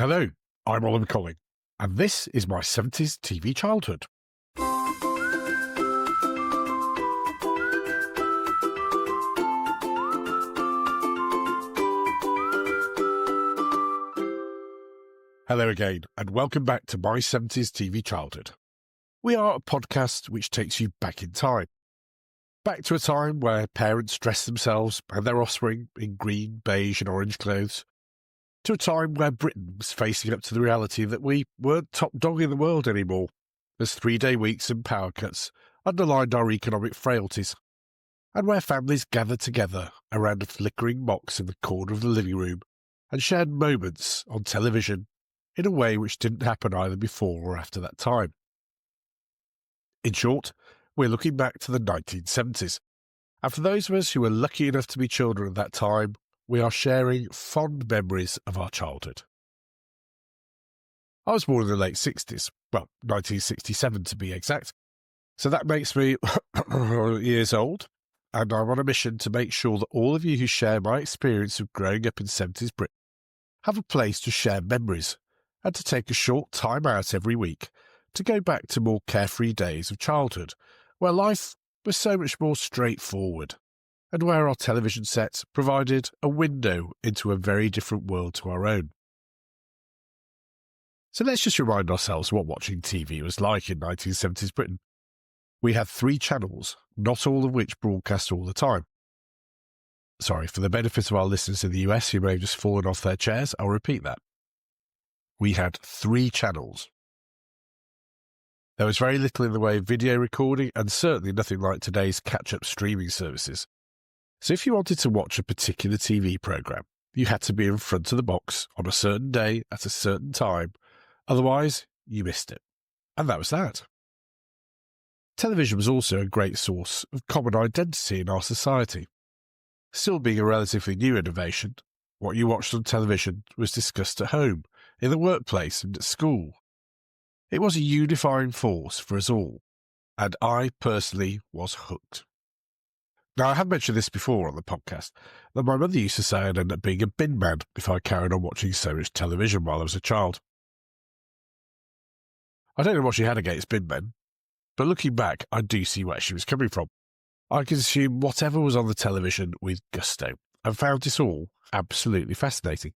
Hello, I'm Oliver Colling, and this is my 70s TV childhood. Hello again, and welcome back to my 70s TV childhood. We are a podcast which takes you back in time. Back to a time where parents dressed themselves and their offspring in green, beige and orange clothes. To a time where Britain was facing up to the reality that we weren't top dog in the world anymore, as 3-day weeks and power cuts underlined our economic frailties, and where families gathered together around a flickering box in the corner of the living room and shared moments on television in a way which didn't happen either before or after that time. In short, we're looking back to the 1970s, and for those of us who were lucky enough to be children at that time, we are sharing fond memories of our childhood. I was born in the late 60s, well, 1967 to be exact, so that makes me years old, and I'm on a mission to make sure that all of you who share my experience of growing up in 70s Britain have a place to share memories and to take a short time out every week to go back to more carefree days of childhood, where life was so much more straightforward, and where our television set provided a window into a very different world to our own. So let's just remind ourselves what watching TV was like in 1970s Britain. We had 3 channels, not all of which broadcast all the time. Sorry, for the benefit of our listeners in the US who may have just fallen off their chairs, I'll repeat that. We had 3 channels. There was very little in the way of video recording, and certainly nothing like today's catch-up streaming services. So if you wanted to watch a particular TV programme, you had to be in front of the box on a certain day at a certain time, otherwise you missed it. And that was that. Television was also a great source of common identity in our society. Still being a relatively new innovation, what you watched on television was discussed at home, in the workplace and at school. It was a unifying force for us all, and I personally was hooked. Now, I have mentioned this before on the podcast, that my mother used to say I'd end up being a bin man if I carried on watching so much television while I was a child. I don't know what she had against bin men, but looking back, I do see where she was coming from. I consumed whatever was on the television with gusto, and found it all absolutely fascinating.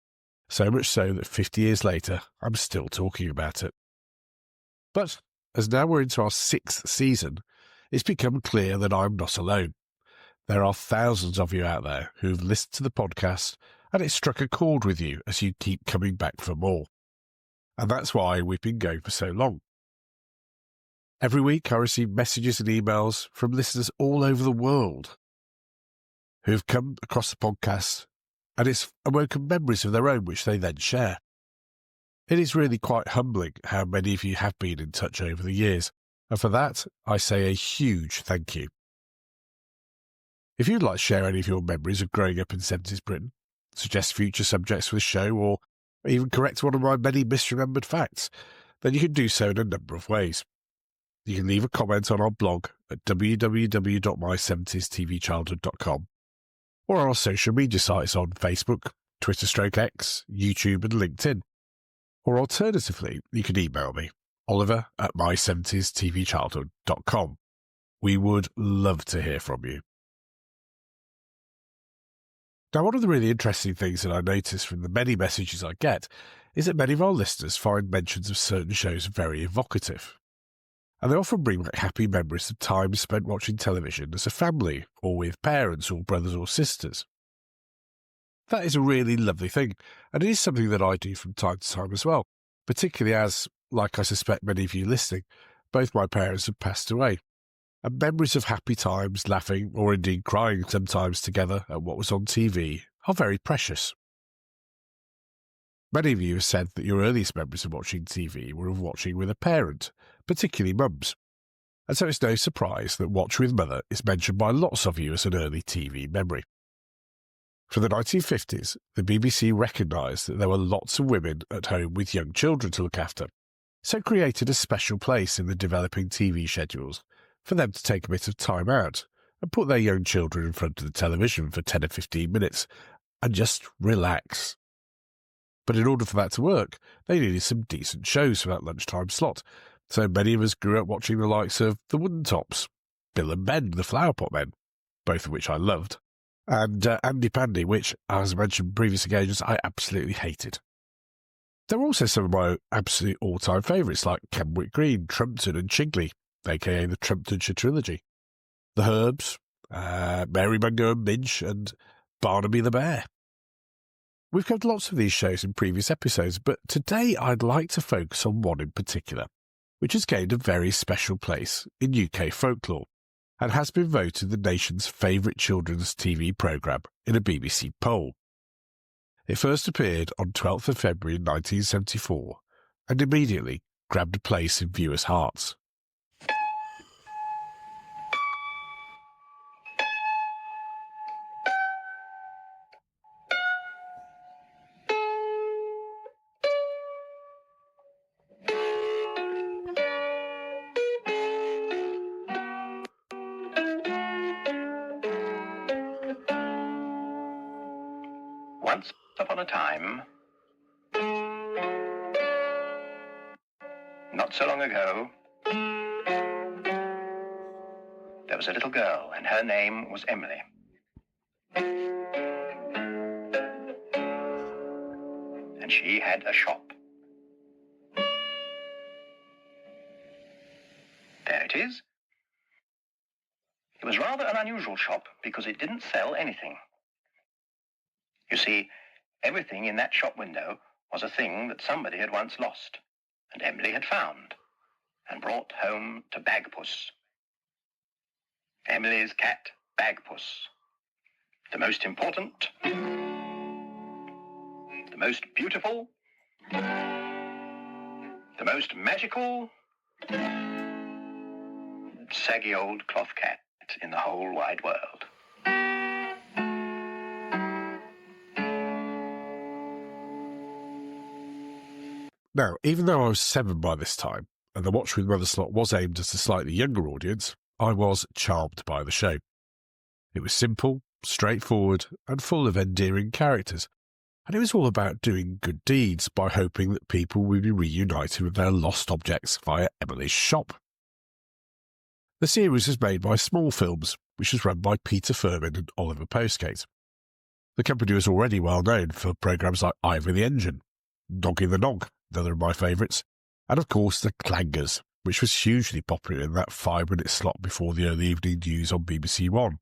So much so that 50 years later, I'm still talking about it. But, as now we're into our 6th season, it's become clear that I'm not alone. There are thousands of you out there who've listened to the podcast, and it struck a chord with you as you keep coming back for more. And that's why we've been going for so long. Every week I receive messages and emails from listeners all over the world who've come across the podcast, and it's awoken memories of their own which they then share. It is really quite humbling how many of you have been in touch over the years, and for that I say a huge thank you. If you'd like to share any of your memories of growing up in 70s Britain, suggest future subjects for the show, or even correct one of my many misremembered facts, then you can do so in a number of ways. You can leave a comment on our blog at www.my70stvchildhood.com, or on our social media sites on Facebook, Twitter/X, YouTube and LinkedIn. Or alternatively, you can email me, oliver@my70stvchildhood.com. We would love to hear from you. Now, one of the really interesting things that I notice from the many messages I get is that many of our listeners find mentions of certain shows very evocative. And they often bring back happy memories of time spent watching television as a family, or with parents or brothers or sisters. That is a really lovely thing, and it is something that I do from time to time as well, particularly as, like I suspect many of you listening, both my parents have passed away. And memories of happy times, laughing, or indeed crying sometimes together at what was on TV are very precious. Many of you have said that your earliest memories of watching TV were of watching with a parent, particularly mums. And so it's no surprise that Watch with Mother is mentioned by lots of you as an early TV memory. For the 1950s, the BBC recognised that there were lots of women at home with young children to look after, so created a special place in the developing TV schedules for them to take a bit of time out and put their young children in front of the television for 10 or 15 minutes and just relax. But in order for that to work, they needed some decent shows for that lunchtime slot. So many of us grew up watching the likes of The Wooden Tops, Bill and Ben, the Flower Pot Men, both of which I loved, and Andy Pandy, which, as I mentioned in previous occasions, I absolutely hated. There were also some of my absolute all-time favourites like Kenwick Green, Trumpton and Chigley, aka the Trumptonshire Trilogy, The Herbs, Mary Mungo and Midge, and Barnaby the Bear. We've covered lots of these shows in previous episodes, but today I'd like to focus on one in particular, which has gained a very special place in UK folklore and has been voted the nation's favourite children's TV programme in a BBC poll. It first appeared on 12th of February 1974 and immediately grabbed a place in viewers' hearts. Once upon a time, not so long ago, there was a little girl, and her name was Emily. And she had a shop. There it is. It was rather an unusual shop because it didn't sell anything. You see, everything in that shop window was a thing that somebody had once lost, and Emily had found, and brought home to Bagpuss. Emily's cat, Bagpuss. The most important, the most beautiful, the most magical, saggy old cloth cat in the whole wide world. Now, even though I was 7 by this time, and the Watch with Mother slot was aimed at a slightly younger audience, I was charmed by the show. It was simple, straightforward, and full of endearing characters, and it was all about doing good deeds by hoping that people would be reunited with their lost objects via Emily's shop. The series was made by Smallfilms, which was run by Peter Firmin and Oliver Postgate. The company was already well known for programmes like Ivor the Engine, Dog in the Nog, another of my favourites, and of course The Clangers, which was hugely popular in that 5-minute slot before the early evening news on BBC One.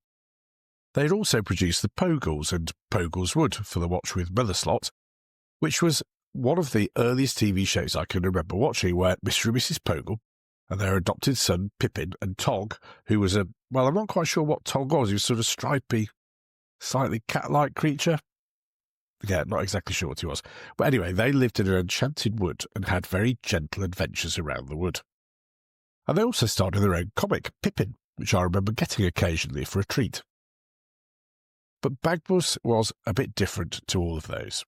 They had also produced The Pogles and Pogles Wood for the Watch with Mother slot, which was one of the earliest TV shows I can remember watching, where Mr. and Mrs. Pogle and their adopted son Pippin and Tog, who was I'm not quite sure what Tog was, he was sort of stripy, slightly cat-like creature. Yeah, not exactly sure what he was. But anyway, they lived in an enchanted wood and had very gentle adventures around the wood. And they also started their own comic, Pippin, which I remember getting occasionally for a treat. But Bagpuss was a bit different to all of those.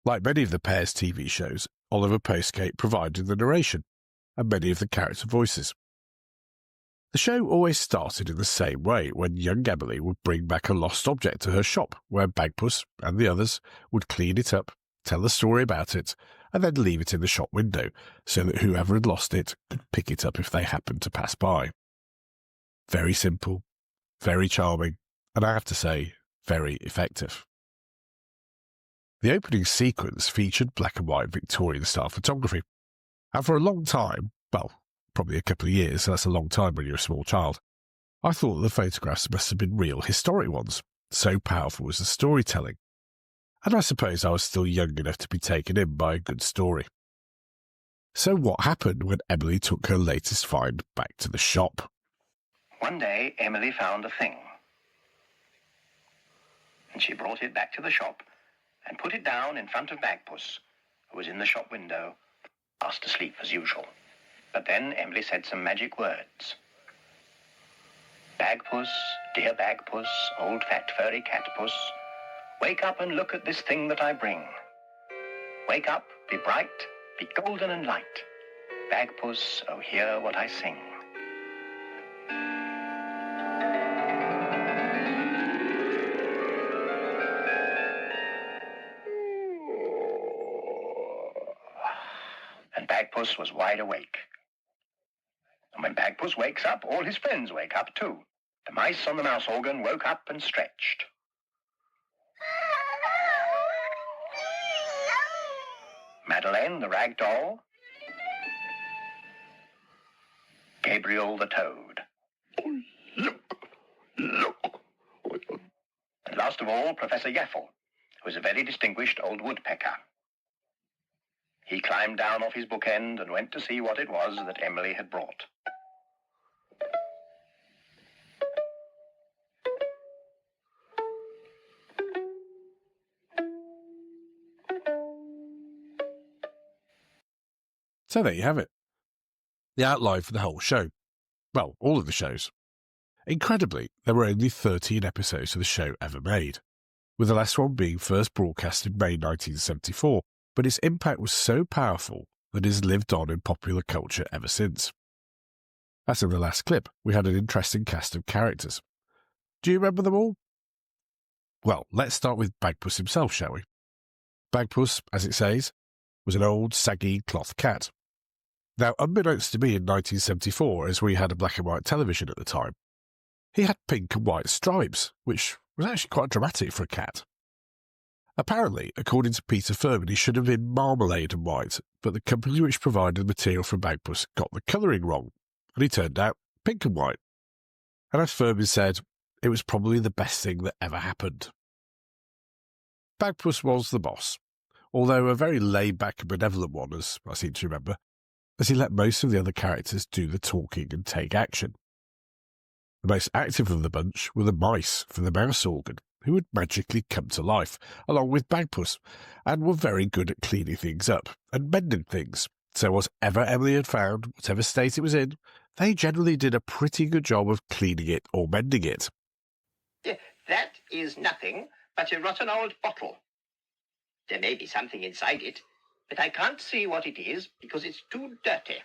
Like many of the pair's TV shows, Oliver Postgate provided the narration and many of the character voices. The show always started in the same way, when young Emily would bring back a lost object to her shop, where Bagpuss and the others would clean it up, tell a story about it, and then leave it in the shop window, so that whoever had lost it could pick it up if they happened to pass by. Very simple, very charming, and I have to say, very effective. The opening sequence featured black and white Victorian-style photography, and for a long time, well, probably a couple of years, so that's a long time when you're a small child, I thought the photographs must have been real historic ones, so powerful was the storytelling. And I suppose I was still young enough to be taken in by a good story. So what happened when Emily took her latest find back to the shop? One day, Emily found a thing. And she brought it back to the shop and put it down in front of Bagpuss, who was in the shop window, fast asleep as usual. But then Emily said some magic words. Bagpuss, dear Bagpuss, old fat furry catpuss, wake up and look at this thing that I bring. Wake up, be bright, be golden and light. Bagpuss, oh hear what I sing. and Bagpuss was wide awake. And when Bagpuss wakes up, all his friends wake up too. The mice on the mouse organ woke up and stretched. Madeleine, the rag doll. Gabriel, the toad. And last of all, Professor Yaffle, who was a very distinguished old woodpecker. He climbed down off his bookend and went to see what it was that Emily had brought. So there you have it. The outline for the whole show. Well, all of the shows. Incredibly, there were only 13 episodes of the show ever made, with the last one being first broadcast in May 1974, but its impact was so powerful that it has lived on in popular culture ever since. As in the last clip, we had an interesting cast of characters. Do you remember them all? Well, let's start with Bagpuss himself, shall we? Bagpuss, as it says, was an old, saggy cloth cat. Now, unbeknownst to me in 1974, as we had a black and white television at the time, he had pink and white stripes, which was actually quite dramatic for a cat. Apparently, according to Peter Firmin, he should have been marmalade and white, but the company which provided the material for Bagpuss got the colouring wrong, and he turned out pink and white. And as Firmin said, it was probably the best thing that ever happened. Bagpuss was the boss, although a very laid-back and benevolent one, as I seem to remember, as he let most of the other characters do the talking and take action. The most active of the bunch were the mice from the mouse organ, who would magically come to life, along with Bagpuss, and were very good at cleaning things up and mending things. So whatever Emily had found, whatever state it was in, they generally did a pretty good job of cleaning it or mending it. That is nothing but a rotten old bottle. There may be something inside it, but I can't see what it is because it's too dirty.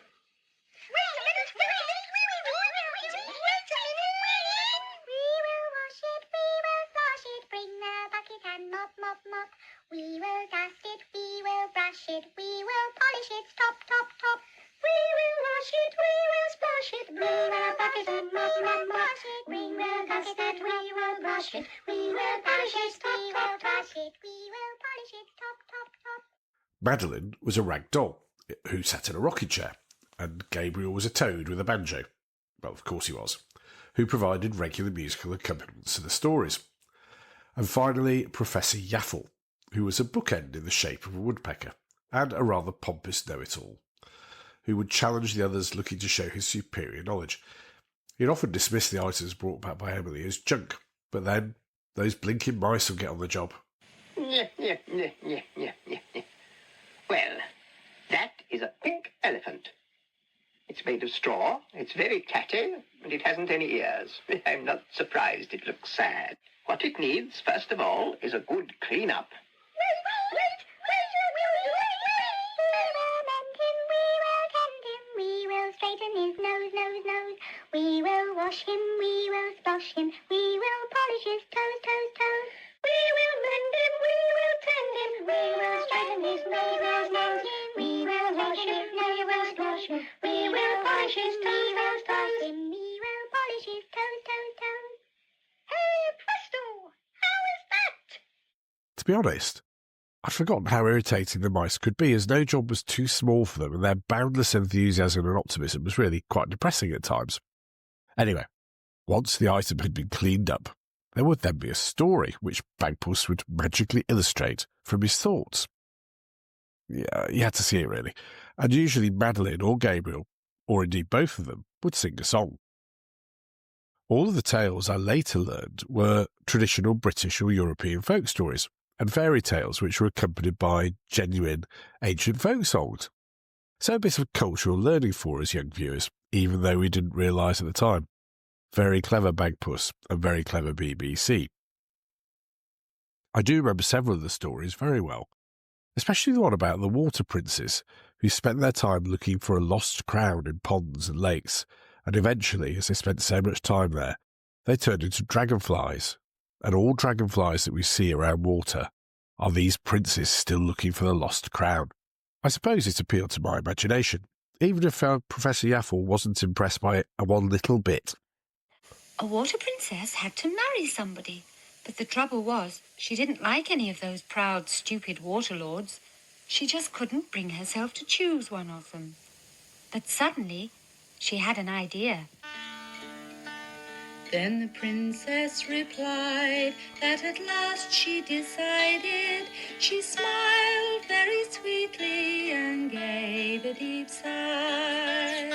We will dust it, we will brush it, we will polish it, top, top, top. We will wash it, we will splash it, bring a bucket and mop, mop, mop it. We will dust it, we will brush it, we will polish it, top, top, brush it, we will polish it, top, top, top. Madeleine was a rag doll who sat in a rocking chair, and Gabriel was a toad with a banjo. Well, of course he was, who provided regular musical accompaniments to the stories. And finally, Professor Yaffle, who was a bookend in the shape of a woodpecker, and a rather pompous know-it-all, who would challenge the others looking to show his superior knowledge. He'd often dismiss the items brought back by Emily as junk, but then those blinking mice would get on the job. Well, that is a pink elephant. It's made of straw, it's very tatty, and it hasn't any ears. I'm not surprised it looks sad. What it needs, first of all, is a good clean-up. We will straighten his nose, nose, nose. We will wash him, we will splash him, we will polish his toes, toes, toes. We will mend him, we will tend him, we will straighten his nose, nose, nose. We will wash him, we will splash him, we will polish his toes, toes, toes. We will polish his toes, toes, toes. Hey, presto! How is that? To be honest, I'd forgotten how irritating the mice could be, as no job was too small for them, and their boundless enthusiasm and optimism was really quite depressing at times. Anyway, once the item had been cleaned up, there would then be a story which Bagpuss would magically illustrate from his thoughts. Yeah, you had to see it really, and usually Madeleine or Gabriel, or indeed both of them, would sing a song. All of the tales I later learned were traditional British or European folk stories, and fairy tales which were accompanied by genuine ancient folk songs. So a bit of cultural learning for us young viewers, even though we didn't realise at the time. Very clever Bagpuss and very clever BBC. I do remember several of the stories very well, especially the one about the water princes who spent their time looking for a lost crown in ponds and lakes, and eventually, as they spent so much time there, they turned into dragonflies. And all dragonflies that we see around water are these princes still looking for the lost crown. I suppose it appealed to my imagination, even if Professor Yaffle wasn't impressed by it one little bit. A water princess had to marry somebody, but the trouble was she didn't like any of those proud, stupid water lords. She just couldn't bring herself to choose one of them. But suddenly, she had an idea. Then the princess replied that at last she decided. She smiled very sweetly and gave a deep sigh.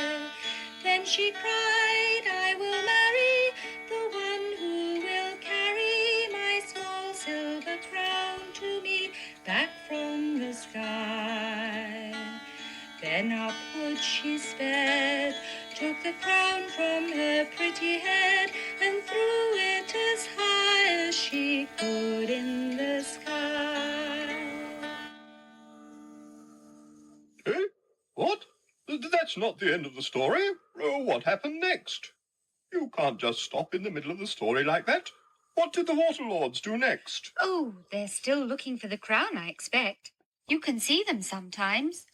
Then she cried, I will marry the one who will carry my small silver crown to me back from the sky. Then upward she sped, took the crown from her pretty head and threw it as high as she could in the sky. Eh? What? That's not the end of the story. What happened next? You can't just stop in the middle of the story like that. What did the water lords do next? Oh, they're still looking for the crown, I expect. You can see them sometimes.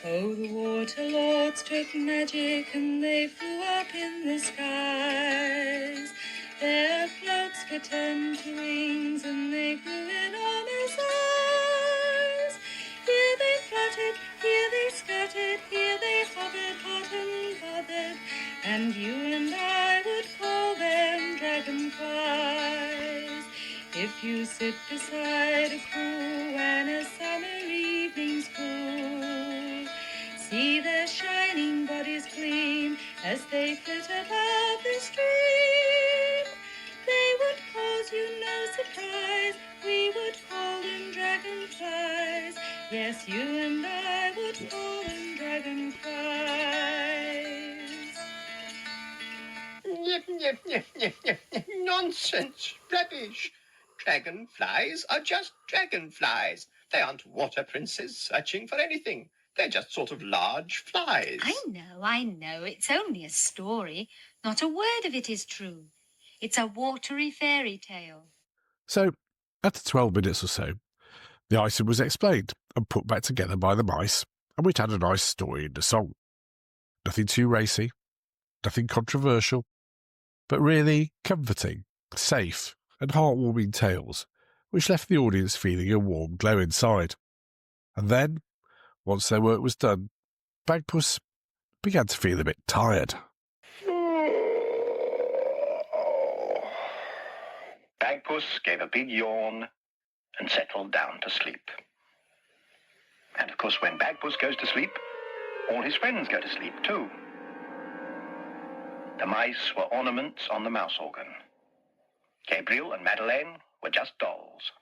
Oh, the water lords took magic and they flew up in the skies. Their cloaks were turned to wings and they grew enormous eyes. Here they fluttered, here they skirted, here they hovered, hot and bothered, and you and I would call them dragonflies. If you sit beside a pool when a summer evening's cool, see their shining bodies gleam as they flit above the stream. They would cause you no surprise. We would call them dragonflies. Yes, you and I would call them dragonflies. Nonsense. Rubbish. Dragonflies are just dragonflies. They aren't water princes searching for anything. They're just sort of large flies. I know. It's only a story. Not a word of it is true. It's a watery fairy tale. So, after 12 minutes or so, the item was explained and put back together by the mice, and we'd had a nice story and a song. Nothing too racy, nothing controversial, but really comforting, safe, and heartwarming tales, which left the audience feeling a warm glow inside. And then, once their work was done, Bagpuss began to feel a bit tired. Bagpuss gave a big yawn and settled down to sleep. And of course, when Bagpuss goes to sleep, all his friends go to sleep too. The mice were ornaments on the mouse organ. Gabriel and Madeleine were just dolls.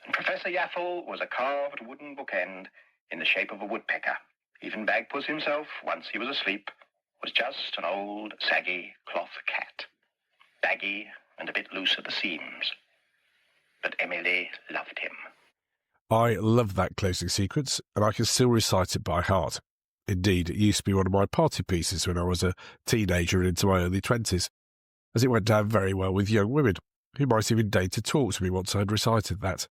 And Professor Yaffle was a carved wooden bookend in the shape of a woodpecker. Even Bagpuss himself, once he was asleep, was just an old, saggy cloth cat. Baggy and a bit loose at the seams. But Emily loved him. I love that closing sequence, and I can still recite it by heart. Indeed, it used to be one of my party pieces when I was a teenager and into my early 20s, as it went down very well with young women, who might even deign to talk to me once I had recited that. It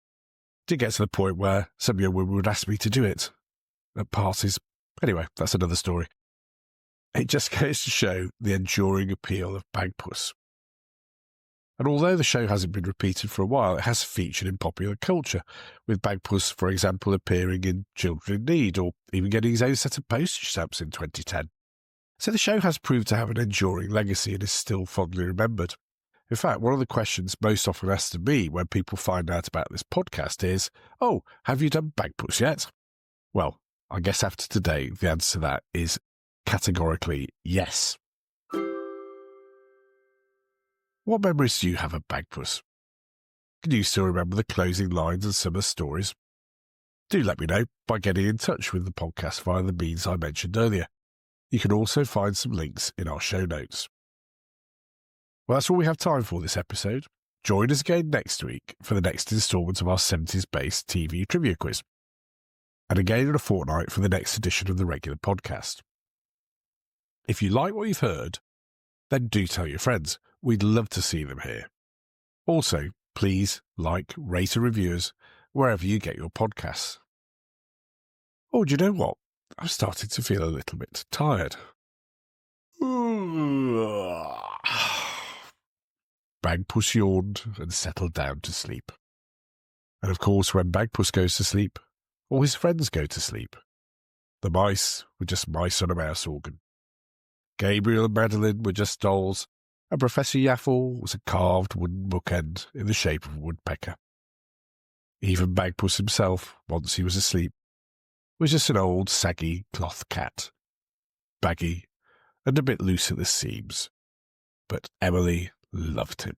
did get to the point where some young women would ask me to do it at parties. Anyway, that's another story. It just goes to show the enduring appeal of Bagpuss. And although the show hasn't been repeated for a while, it has featured in popular culture, with Bagpuss, for example, appearing in Children in Need, or even getting his own set of postage stamps in 2010. So the show has proved to have an enduring legacy and is still fondly remembered. In fact, one of the questions most often asked of me when people find out about this podcast is, "Oh, have you done Bagpuss yet?" Well, I guess after today, the answer to that is categorically yes. What memories do you have of Bagpuss? Can you still remember the closing lines and summer stories? Do let me know by getting in touch with the podcast via the means I mentioned earlier. You can also find some links in our show notes. Well, that's all we have time for this episode. Join us again next week for the next instalment of our 70s-based TV trivia quiz. And again in a fortnight for the next edition of the regular podcast. If you like what you've heard, then do tell your friends. We'd love to see them here. Also, please like, rate and review us wherever you get your podcasts. Oh, do you know what? I'm starting to feel a little bit tired. Bagpuss yawned and settled down to sleep. And of course, when Bagpuss goes to sleep, all his friends go to sleep. The mice were just mice on a mouse organ. Gabriel and Madeline were just dolls, and Professor Yaffle was a carved wooden bookend in the shape of a woodpecker. Even Bagpuss himself, once he was asleep, was just an old saggy cloth cat, baggy and a bit loose at the seams. But Emily loved him.